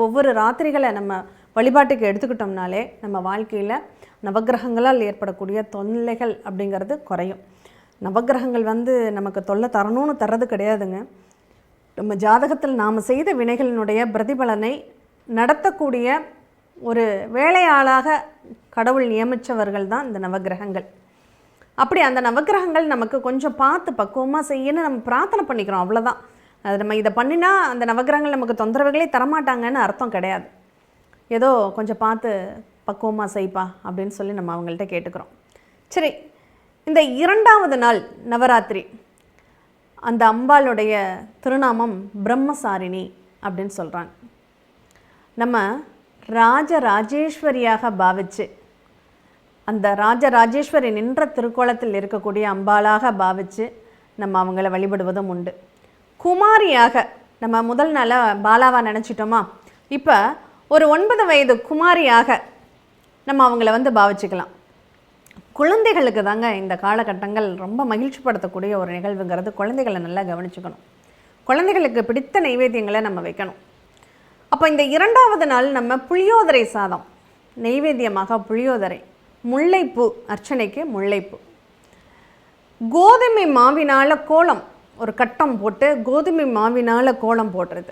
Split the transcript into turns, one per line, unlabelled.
ஒவ்வொரு ராத்திரிகளை நம்ம வழிபாட்டுக்கு எடுத்துக்கிட்டோம்னாலே நம்ம வாழ்க்கையில் நவக்கிரகங்களால் ஏற்படக்கூடிய தொல்லைகள் அப்படிங்கிறது குறையும். நவக்கிரகங்கள் நமக்கு தொல்லை தரணும்னு தர்றது கிடையாதுங்க. நம்ம ஜாதகத்தில் நாம் செய்த வினைகளினுடைய பிரதிபலனை நடத்தக்கூடிய ஒரு வேலையாளாக கடவுள் நியமித்தவர்கள் தான் இந்த நவக்கிரகங்கள். அப்படி அந்த நவக்கிரகங்கள் நமக்கு கொஞ்சம் பார்த்து பக்குவமாக செய்யணும்னு நம்ம பிரார்த்தனை பண்ணிக்கிறோம், அவ்வளோதான். அது நம்ம இதை பண்ணினா அந்த நவக்கிரகங்கள் நமக்கு தொந்தரவுகளே தரமாட்டாங்கன்னு அர்த்தம் கிடையாது. ஏதோ கொஞ்சம் பார்த்து பக்குவமாக செய்ப்பா அப்படின்னு சொல்லி நம்ம அவங்கள்ட்ட கேட்டுக்கிறோம். சரி, இந்த 2வது நாள் நவராத்திரி, அந்த அம்பாளுடைய திருநாமம் பிரம்மசாரிணி அப்படின்னு சொல்கிறாங்க. நம்ம ராஜராஜேஸ்வரியாக பாவிச்சு, அந்த ராஜராஜேஸ்வரி நின்ற திருக்கோலத்தில் இருக்கக்கூடிய அம்பாளாக பாவித்து நம்ம அவங்கள வழிபடுவதும் உண்டு. குமாரியாக நம்ம முதல் நாளாக பாலாவாக நினச்சிட்டோமா, இப்போ ஒரு 9 வயது குமாரியாக நம்ம அவங்கள பாவிச்சுக்கலாம். குழந்தைகளுக்கு தாங்க இந்த காலகட்டங்கள் ரொம்ப மகிழ்ச்சிப்படுத்தக்கூடிய ஒரு நிகழ்வுங்கிறது. குழந்தைகளை நல்லா கவனிச்சுக்கணும். குழந்தைகளுக்கு பிடித்த நைவேத்தியங்களை நம்ம வைக்கணும். அப்போ இந்த 2வது நாள் நம்ம புளியோதரை சாதம் நைவேத்தியமாக, புளியோதரை, முல்லைப்பூ, அர்ச்சனைக்கு முல்லைப்பூ, கோதுமை மாவினால் கோலம், ஒரு கட்டம் போட்டு கோதுமை மாவினால் கோலம் போடுறது,